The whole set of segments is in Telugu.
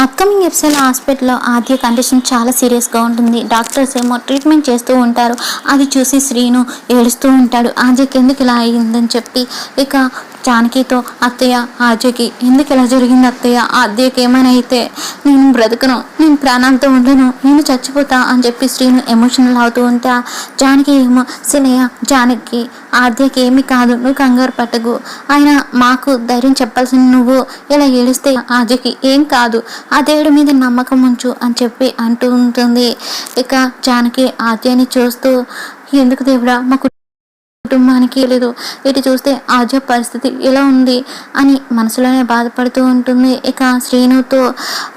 అప్కమింగ్ ఎపిసోడ్ హాస్పిటల్లో ఆద్య కండిషన్ చాలా సీరియస్గా ఉంటుంది. డాక్టర్స్ ఏమో ట్రీట్మెంట్ చేస్తూ ఉంటారు. అది చూసి శ్రీను ఏడుస్తూ ఉంటాడు. ఆద్యకి ఎందుకు ఇలా అయిందని చెప్పి ఇక జానకితో, అత్తయ్య ఆద్యకి ఎందుకు ఇలా జరిగింది అత్తయ్య, ఆద్యకి ఏమైనా అయితే నేను బ్రతకను, నేను ప్రాణాలతో ఉండను, నేను చచ్చిపోతా అని చెప్పి శ్రీను ఎమోషనల్ అవుతూ ఉంటా. జానకి ఏమో సినయ్య జానకి ఆద్యకి ఏమి కాదు, నువ్వు కంగారు పట్టకు, ఆయన మాకు ధైర్యం చెప్పాల్సిన నువ్వు ఇలా ఏడిస్తే ఆద్యకి ఏం కాదు, ఆ దేవుడి మీద నమ్మకం ఉంచు అని చెప్పి అంటూ ఉంటుంది. ఇక జానకి ఆద్యని చూస్తూ ఎందుకు దేవుడా మా కుటుంబానికి లేదు, ఇటు చూస్తే ఆద్య పరిస్థితి ఎలా ఉంది అని మనసులోనే బాధపడుతూ ఉంటుంది. ఇక శ్రీనుతో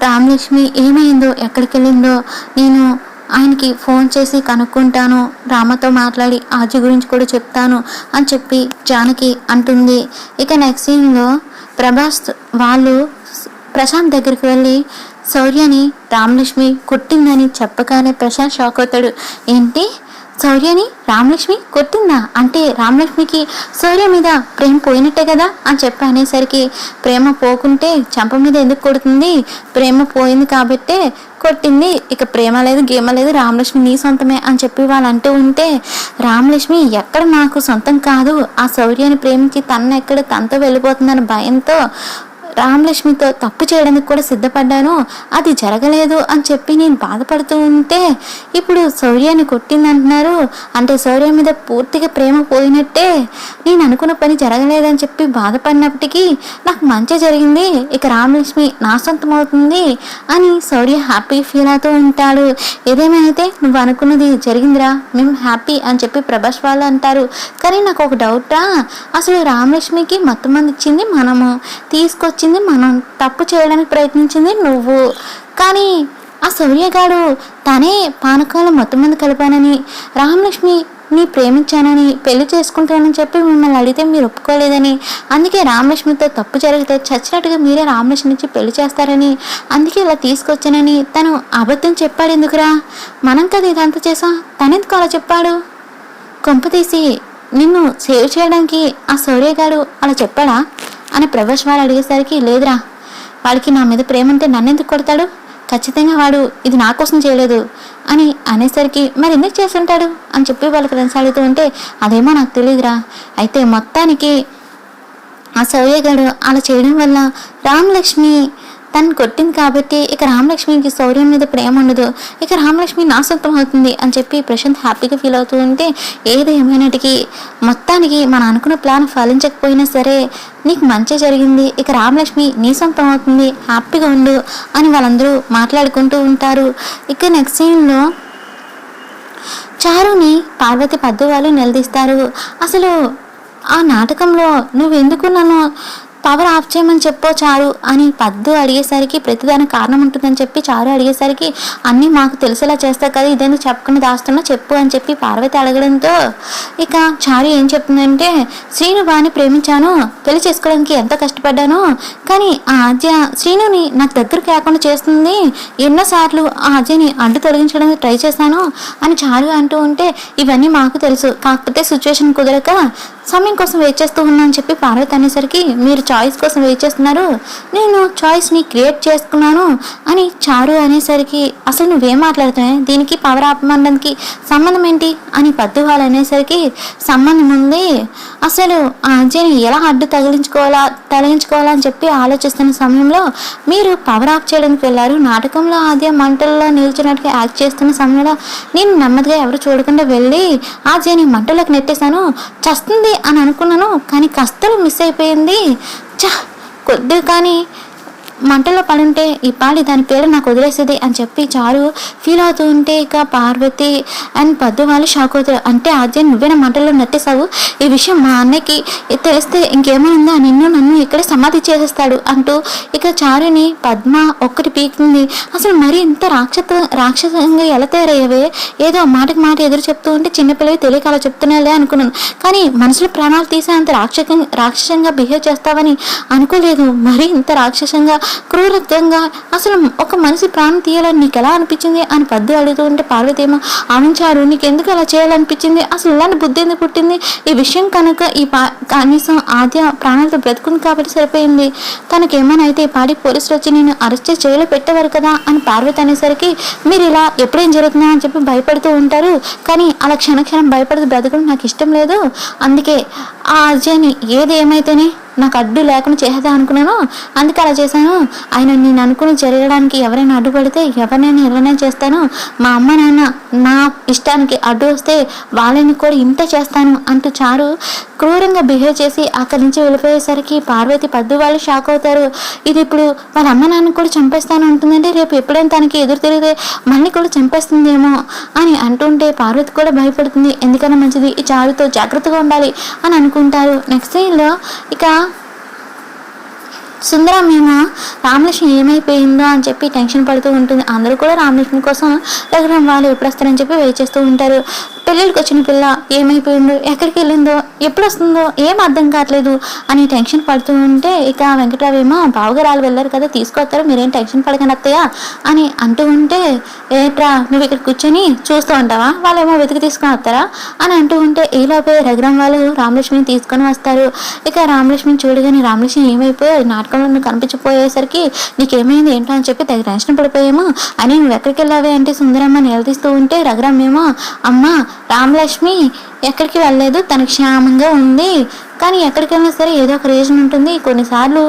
రామలక్ష్మి ఏమైందో ఎక్కడికి వెళ్ళిందో నేను ఆయనకి ఫోన్ చేసి కనుక్కుంటాను, రామతో మాట్లాడి ఆద్య గురించి కూడా చెప్తాను అని చెప్పి జానకి అంటుంది. ఇక నెక్స్ట్ సీన్లో ప్రభాస్ వాళ్ళు ప్రశాంత్ దగ్గరికి వెళ్ళి శౌర్యని రామలక్ష్మి కొట్టిందని చెప్పగానే ప్రశాంత్ షాక్ అవుతాడు. ఏంటి, శౌర్యని రామలక్ష్మి కొట్టిందా అంటే రామలక్ష్మికి శౌర్య మీద ప్రేమ పోయినట్టే కదా అని చెప్పి అనేసరికి, ప్రేమ పోకుంటే చంప మీద ఎందుకు కొడుతుంది, ప్రేమ పోయింది కాబట్టే కొట్టింది, ఇక ప్రేమ లేదు గేమ లేదు, రామలక్ష్మి నీ సొంతమే అని చెప్పి వాళ్ళు అంటూ ఉంటే, రామలక్ష్మి ఎక్కడ నాకు సొంతం కాదు, ఆ శౌర్యాన్ని ప్రేమించి తన ఎక్కడ తనతో వెళ్ళిపోతుందని భయంతో రామలక్ష్మితో తప్పు చేయడానికి కూడా సిద్ధపడ్డాను, అది జరగలేదు అని చెప్పి నేను బాధపడుతూ ఉంటే ఇప్పుడు శౌర్యాన్ని కొట్టిందంటున్నారు అంటే శౌర్య మీద పూర్తిగా ప్రేమ పోయినట్టే, నేను అనుకున్న పని జరగలేదని చెప్పి బాధపడినప్పటికీ నాకు మంచి జరిగింది, ఇక రామలక్ష్మి నా సొంతం అవుతుంది అని శౌర్య హ్యాపీ ఫీల్ అవుతూ ఉంటాడు. ఏదేమైతే నువ్వు అనుకున్నది జరిగిందిరా, మేము హ్యాపీ అని చెప్పి ప్రభాస్ వాళ్ళు అంటారు. కానీ నాకు ఒక డౌట్ రా, అసలు రామలక్ష్మికి మొత్తం మంది ఇచ్చింది మనము, తీసుకొచ్చి మనం, తప్పు చేయడానికి ప్రయత్నించింది నువ్వు, కానీ ఆ శౌర్యగాడు తనే పానకాలు మొత్తం మంది కలిపానని, రామలక్ష్మి నీ ప్రేమించానని, పెళ్లి చేసుకుంటానని చెప్పి మిమ్మల్ని అడిగితే మీరు ఒప్పుకోలేదని, అందుకే రామలక్ష్మితో తప్పు జరిగితే చచ్చినట్టుగా మీరే రామలక్ష్మి నుంచి పెళ్లి చేస్తారని, అందుకే ఇలా తీసుకొచ్చానని తను అబద్ధం చెప్పాడు. ఎందుకురా, మనం కదా ఇదంతా చేసాం, తనెందుకు అలా చెప్పాడు, కొంపతీసి నిన్ను సేవ్ చేయడానికి ఆ శౌర్యగాడు అలా చెప్పాడా అని ప్రభాస్ వాడు అడిగేసరికి, లేదురా వాడికి నా మీద ప్రేమ ఉంటే నన్నెందుకు కొడతాడు, ఖచ్చితంగా వాడు ఇది నా కోసం చేయలేదు అని అనేసరికి, మరి ఎందుకు చేస్తుంటాడు అని చెప్పి వాళ్ళ ఫ్రెండ్స్ అడుగుతూ ఉంటే, అదేమో నాకు తెలియదురా, అయితే మొత్తానికి ఆ శౌర్యగాడు అలా చేయడం వల్ల రామలక్ష్మి తను కొట్టింది కాబట్టి ఇక రామలక్ష్మికి శౌర్యం మీద ప్రేమ ఉండదు, ఇక రామలక్ష్మి నా సొంతం అవుతుంది అని చెప్పి ప్రశాంత్ హ్యాపీగా ఫీల్ అవుతూ ఉంటే, ఏది ఏమైనటికి మొత్తానికి మనం అనుకున్న ప్లాన్ ఫలించకపోయినా సరే నీకు మంచి జరిగింది, ఇక రామలక్ష్మి నీ సొంతం అవుతుంది, హ్యాపీగా ఉండు అని వాళ్ళందరూ మాట్లాడుకుంటూ ఉంటారు. ఇక నెక్స్ట్ సీన్లో చారుని పార్వతి పద్దు వాళ్ళు నిలదీస్తారు. అసలు ఆ నాటకంలో నువ్వెందుకు నన్ను పవర్ ఆఫ్ చేయమని చెప్పో చారు అని పద్దు అడిగేసరికి, ప్రతిదానికి కారణం ఉంటుందని చెప్పి చారు అడిగేసరికి, అన్నీ మాకు తెలిసేలా చేస్తా కదా, ఇదేందుకు చెప్పకుండా దాస్తున్నా చెప్పు అని చెప్పి పార్వతి అడగడంతో ఇక చారు ఏం చెప్తుందంటే, శ్రీను బాని ప్రేమించాను, పెళ్లి చేసుకోవడానికి ఎంతో కష్టపడ్డాను, కానీ ఆ ఆద్య శ్రీనుని నాకు దగ్గరికి రాకుండా చేస్తుంది, ఎన్నోసార్లు ఆ ఆద్యని అడ్డు తొలగించడానికి ట్రై చేశాను అని చారు అంటూ ఉంటే, ఇవన్నీ మాకు తెలుసు, కాకపోతే సిచ్యువేషన్ కుదరక సమయం కోసం వెయిట్ చేస్తూ ఉన్నా అని చెప్పి పార్వతి అనేసరికి, మీరు చాయిస్ కోసం వెయిట్ చేస్తున్నారు, నేను చాయిస్ని క్రియేట్ చేసుకున్నాను అని చారు అనేసరికి, అసలు నువ్వేం మాట్లాడుతున్నావు, దీనికి పవర్ ఆపమండానికి సంబంధం ఏంటి అని పద్దు వాళ్ళు అనేసరికి, సంబంధం ఉంది, అసలు ఆ అజయ్ని ఎలా అడ్డు తొలగించుకోవాలా అని చెప్పి ఆలోచిస్తున్న సమయంలో మీరు పవర్ ఆఫ్ చేయడానికి వెళ్ళారు, నాటకంలో ఆద్య మంటల్లో నిల్చున్నట్టుగా యాక్ట్ చేస్తున్న సమయంలో నేను నెమ్మదిగా ఎవరు చూడకుండా వెళ్ళి ఆద్యని మంటలోకి నెట్టేశాను, చస్తుంది అని అనుకున్నాను, కానీ కష్టలు మిస్ అయిపోయింది, కొద్దిగా కానీ మంటలో పడుంటే ఈ పాడి దాని పేరు నాకు వదిలేసేది అని చెప్పి చారు ఫీల్ అవుతూ ఉంటే, ఇక పార్వతి అండ్ పద్దు వాళ్ళు షాక్ అవుతారు. అంటే ఆద్యం నువ్వేనా మంటల్లో నట్టేశావు, ఈ విషయం మా అన్నకి తెలిస్తే ఇంకేమైందా, నన్ను ఇక్కడే సమాధి చేసేస్తాడు అంటూ ఇక చారుని పద్మ ఒక్కటి పీకుతుంది. అసలు మరి ఇంత రాక్షసంగా ఎలా తయారయ్యేవే, ఏదో మాటకి మాట ఎదురు చెప్తూ ఉంటే చిన్నపిల్లవి తెలియక అలా చెప్తున్నాలే అనుకున్నాను, కానీ మనసులో ప్రాణాలు తీసే అంత రాక్షసంగా బిహేవ్ చేస్తావని అనుకోలేదు, మరి ఇంత రాక్షసంగా క్రూరంగా అసలు ఒక మనిషి ప్రాణం తీయాలని నీకు ఎలా అనిపించింది అని పద్దు అడుగుతూ ఉంటే పార్వతి ఏమో ఆవించారు, నీకు ఎందుకు అలా చేయాలనిపించింది, అసలు ఇలాంటి బుద్ధి ఎందుకు పుట్టింది, ఈ విషయం కనుక కనీసం ఆద్య ప్రాణాలతో బ్రతుకుంది కాబట్టి సరిపోయింది, తనకేమైనా అయితే పాడి పోలీసులు వచ్చి నేను అరెస్ట్ చేసి జైలు పెట్టేవారు కదా అని పార్వతి అనేసరికి మీరు ఇలా ఎప్పుడేం జరుగుతుందా అని చెప్పి భయపడుతూ ఉంటారు. కానీ అలా క్షణక్షణం భయపడుతూ బ్రతకడం నాకు ఇష్టం లేదు, అందుకే ఆ అజయ్ని ఏది ఏమైతేనే నాకు అడ్డు లేకుండా చేసేదా అనుకున్నాను, అందుకే అలా చేశాను. ఆయన నేను అనుకుని జరగడానికి ఎవరైనా అడ్డుపడితే ఎవరినైనా ఎవరైనా చేస్తాను, మా అమ్మ నాన్న నా ఇష్టానికి అడ్డు వస్తే వాళ్ళని కూడా ఇంతే చేస్తాను అంటూ చారు క్రూరంగా బిహేవ్ చేసి అక్కడి నుంచి వెళ్ళిపోయేసరికి పార్వతి పద్దు వాళ్ళు షాక్ అవుతారు. ఇది ఇప్పుడు వాళ్ళ అమ్మ నాన్న కూడా చంపేస్తాను అంటుందంటే రేపు ఎప్పుడైనా తనకి ఎదురు తిరిగితే మళ్ళీ కూడా చంపేస్తుందేమో అని అంటుంటే పార్వతి కూడా భయపడుతుంది. ఎందుకన్నా మంచిది ఈ చారుతో జాగ్రత్తగా ఉండాలి అని అనుకుంటారు. నెక్స్ట్ సీన్లో ఇక సుందరం ఏమో రామలక్ష్మి ఏమైపోయిందో అని చెప్పి టెన్షన్ పడుతూ ఉంటుంది. అందరూ కూడా రామలక్ష్మి కోసం దగ్గర వాళ్ళు ఎప్పుడు వస్తారని చెప్పి వెయిట్ చేస్తూ ఉంటారు. పెళ్ళిళ్ళకి వచ్చిన పిల్ల ఏమైపోయిందో, ఎక్కడికి వెళ్ళిందో, ఎప్పుడు వస్తుందో ఏం అర్థం కావట్లేదు అని టెన్షన్ పడుతూ ఉంటే ఇక వెంకట్రావు ఏమో బావగారు వెళ్ళారు కదా తీసుకొస్తారు, మీరేం టెన్షన్ పడకండి అత్తయ్య అని అంటూ ఉంటే ఏట్రా నువ్వు ఇక్కడ కూర్చొని చూస్తూ ఉంటావా, వాళ్ళేమో వెతికి తీసుకొని వస్తారా అని అంటూ ఉంటే ఈలోపే రఘురాం వాళ్ళు రామలక్ష్మిని తీసుకొని వస్తారు. ఇక రామలక్ష్మిని చూడగానే రామలక్ష్మి ఏమైపోయి నాటకంలో కనిపించిపోయేసరికి నీకేమైంది ఏంటో అని చెప్పి తగ్గ టెన్షన్ పడిపోయాము అని నువ్వు ఎక్కడికి వెళ్ళావే అంటే సుందరమ్మ నిలదీస్తూ ఉంటే రఘురాం ఏమో అమ్మ రామలక్ష్మి ఎక్కడికి వెళ్ళలేదు, తనకు క్షేమంగా ఉంది, కానీ ఎక్కడికి వెళ్ళినా సరే ఏదో ఒక రీజన్ ఉంటుంది, కొన్నిసార్లు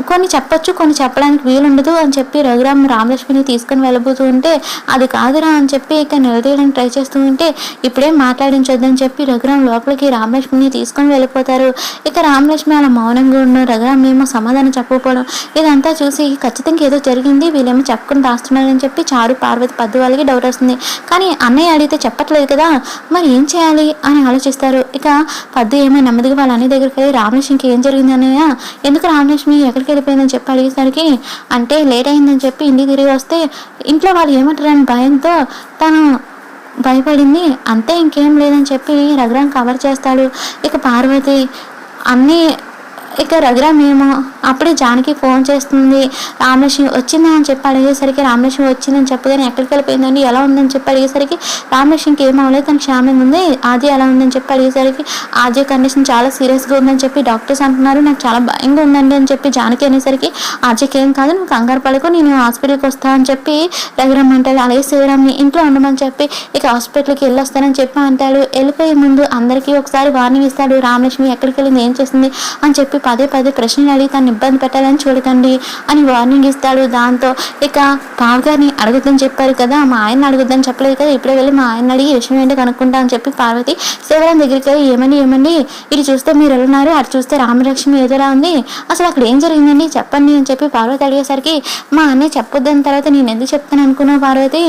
కొన్ని చెప్పొచ్చు కొన్ని చెప్పడానికి వీలుండదు అని చెప్పి రఘురామ్ రామలక్ష్మిని తీసుకొని వెళ్ళబోతూ ఉంటే అది కాదురా అని చెప్పి ఇక నిలదీయడానికి ట్రై చేస్తూ ఉంటే ఇప్పుడేం మాట్లాడించొద్దని చెప్పి రఘురామ్ లోపలికి రామలక్ష్మిని తీసుకొని వెళ్ళిపోతారు. ఇక రామలక్ష్మి అలా మౌనంగా ఉన్న రఘురామ్ ఏమో సమాధానం చెప్పకపోవడం ఇదంతా చూసి ఖచ్చితంగా ఏదో జరిగింది, వీళ్ళేమో చెప్పుకుని రాస్తున్నారని చెప్పి చారు పార్వతి పద్దు వాళ్ళకి డౌట్ వస్తుంది. కానీ అన్నయ్య అడిగితే చెప్పట్లేదు కదా మరి ఏం చేయాలి అని ఆలోచిస్తారు. ఇక పద్దు ఏమో నెమ్మదిగా వాళ్ళ అన్నయ్య దగ్గరికి వెళ్ళి రామలక్ష్మికి ఏం జరిగింది అన్నయ్య, ఎందుకు రామలక్ష్మి ఎక్కడికి వెళ్ళిపోయిందని చెప్పి అడిగేసరికి అంటే లేట్ అయిందని చెప్పి ఇంటికి తిరిగి వస్తే ఇంట్లో వాళ్ళు ఏమంటారని భయంతో తను భయపడింది అంతే, ఇంకేం లేదని చెప్పి రఘురాం కవర్ చేస్తాడు. ఇక పార్వతి అన్నీ ఇక రఘురామ్ ఏమో అప్పుడే జానకి ఫోన్ చేస్తుంది, రామలక్ష్మి వచ్చిందా అని చెప్పి అడిగేసరికి రామలక్ష్మి వచ్చిందని చెప్పగానే ఎక్కడికి వెళ్ళిపోయిందండి ఎలా ఉందని చెప్పి అడిగేసరికి రామలక్ష్మికి ఏం అవ్వలేదు తనకు క్షేమంగా ఉంది, ఆది ఎలా ఉందని చెప్పి అడిగేసరికి ఆది కండిషన్ చాలా సీరియస్గా ఉందని చెప్పి డాక్టర్స్ అంటున్నారు, నాకు చాలా భయంగా ఉందండి అని చెప్పి జానకి అనేసరికి ఆజీకి ఏం కాదు నువ్వు కంగారు పడుకో నేను హాస్పిటల్కి వస్తా అని చెప్పి రఘురామ్ అంటాడు. అలాగే శివరామ్ని ఇంట్లో ఉండమని చెప్పి ఇక హాస్పిటల్కి వెళ్ళొస్తానని చెప్పి అంటాడు. వెళ్ళిపోయే ముందు అందరికీ ఒకసారి వార్నింగ్ ఇస్తాడు, రామలక్ష్మి ఎక్కడికి వెళ్ళింది ఏం చేస్తుంది అని చెప్పి పదే పదే ప్రశ్నలు అడిగి తను ఇబ్బంది పెట్టాలని చూడకండి అని వార్నింగ్ ఇస్తాడు. దాంతో ఇక బావగారిని అడుగుద్దని చెప్పారు కదా, మా ఆయన అడుగుద్దని చెప్పలేదు కదా, ఇప్పుడే వెళ్ళి మా ఆయన అడిగి విషయం ఏంటో కనుక్కుంటా అని చెప్పి పార్వతి శివరాం దగ్గరికి వెళ్ళి ఏమండి ఇటు చూస్తే మీరు వెళ్ళున్నారు, అటు చూస్తే రామలక్ష్మి ఎదురా ఉంది, అసలు అక్కడ ఏం జరిగిందండి చెప్పండి అని చెప్పి పార్వతి అడిగేసరికి మా అన్నయ్య చెప్పొద్దని తర్వాత నేను ఎందుకు చెప్తాను అనుకున్నావు పార్వతి,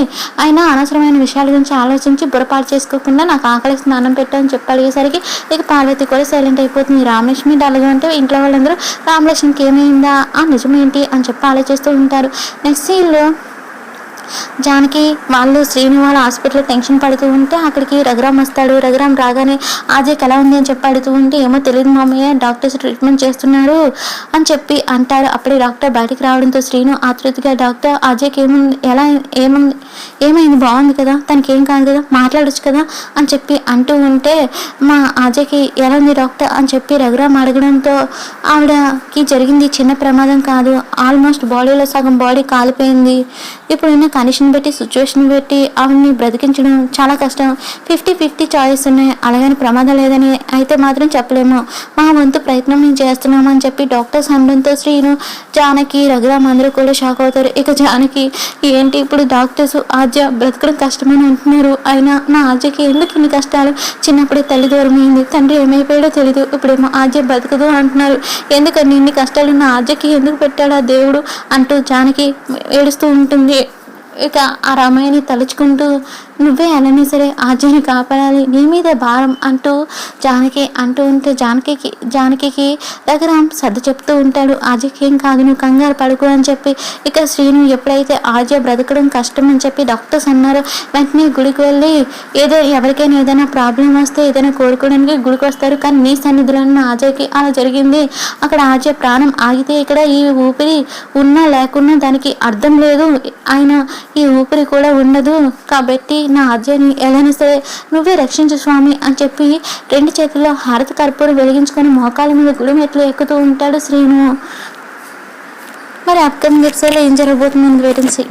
ఆయన అనవసరమైన విషయాల గురించి ఆలోచించి బుర్రపాటు చేసుకోకుండా నాకు ఆకలి స్నానం పెట్టని చెప్పి అడిగేసరికి ఇక పార్వతి కూడా సైలెంట్ అయిపోతుంది. రామలక్ష్మి డల్గా అంటే ఇంట్లో వాళ్ళందరూ రామలక్ష్మికి ఏమైందా ఆ నిజమేంటి అని చెప్పి ఆలోచిస్తూ ఉంటారు. నెక్స్ట్ సీన్లో జానకి వాళ్ళు శ్రీని వాళ్ళ హాస్పిటల్లో టెన్షన్ పడుతూ ఉంటే అక్కడికి రఘురామ్ వస్తాడు. రఘురామ్ రాగానే ఆజయ్కి ఎలా ఉంది అని చెప్పి అడుగుతూ ఉంటే ఏమో తెలియదు మామయ్య డాక్టర్స్ ట్రీట్మెంట్ చేస్తున్నారు అని చెప్పి అంటారు. అప్పుడే డాక్టర్ బయటికి రావడంతో శ్రీను ఆతృతిగా డాక్టర్ ఆజయ్కి ఏముంది ఏమైంది బాగుంది కదా తనకి ఏం కాదు కదా మాట్లాడొచ్చు కదా అని చెప్పి అంటూ ఉంటే మా ఆజయ్కి ఎలా ఉంది డాక్టర్ అని చెప్పి రఘురామ్ అడగడంతో ఆవిడకి జరిగింది చిన్న ప్రమాదం కాదు, ఆల్మోస్ట్ బాడీలో సగం బాడీ కాలిపోయింది, ఇప్పుడున్న కండిషన్ బట్టి సిచ్యువేషన్ బట్టి ఆవిడని బ్రతికించడం చాలా కష్టం, 50-50 చాయిస్ ఉన్నాయి, అలాగని ప్రమాదం లేదని అయితే మాత్రం చెప్పలేము, మా వంతు ప్రయత్నం మేము చేస్తున్నాము అని చెప్పి డాక్టర్స్ అనడంతో శ్రీను జానకి రఘురామ్ అందరూ కూడా షాక్ అవుతారు. ఇక జానకి ఏంటి ఇప్పుడు డాక్టర్స్ ఆద్య బ్రతకడం కష్టమని అంటున్నారు, అయినా నా ఆద్యకి ఎందుకు ఇన్ని కష్టాలు, చిన్నప్పుడే తల్లి దూరం అయింది, తండ్రి ఏమైపోయాడో తెలీదు, ఇప్పుడేమో ఆద్య బతకదు అంటున్నారు, ఎందుకని ఇన్ని కష్టాలు నా ఆద్యకి ఎందుకు పెట్టాడా దేవుడు అంటూ జానకి ఏడుస్తూ ఉంటుంది. ఇక ఆ రామయ్యని తలుచుకుంటూ నువ్వే ఎలానే సరే ఆర్జని కాపాడాలి, నీ మీదే భారం అంటూ జానకి అంటూ ఉంటే జానకి దగ్గర సర్ది చెప్తూ ఉంటాడు. ఆర్జకి ఏం కాదు, నువ్వు కంగారు పడుకో అని చెప్పి ఇక శ్రీను ఎప్పుడైతే ఆర్జ బ్రతకడం కష్టం అని చెప్పి డాక్టర్స్ అన్నారో వెంటనే గుడికి వెళ్ళి ఎవరికైనా ఏదైనా ప్రాబ్లం వస్తే ఏదైనా కోరుకోవడానికి గుడికి వస్తారు. కానీ నీ సన్నిధిలో ఉన్న ఆర్జకి అలా జరిగింది. అక్కడ ఆర్జ ప్రాణం ఆగితే ఇక్కడ ఈ ఊపిరి ఉన్నా లేకున్నా దానికి అర్థం లేదు, ఆయన ఈ ఊపిరి కూడా ఉండదు. కాబట్టి నా ఆర్జని ఎలానైనా సరే నువ్వే రక్షించు స్వామి అని చెప్పి 2 చేతుల్లో హారతి కర్పూరం వెలిగించుకొని మోకాల మీద గుడి మెట్లు ఎక్కుతూ ఉంటాడు శ్రీను. మరి అప్కమింగ్ ఎపిసోడ్లో ఏం జరగబోతుందని వెయిట్ అండ్ సీ.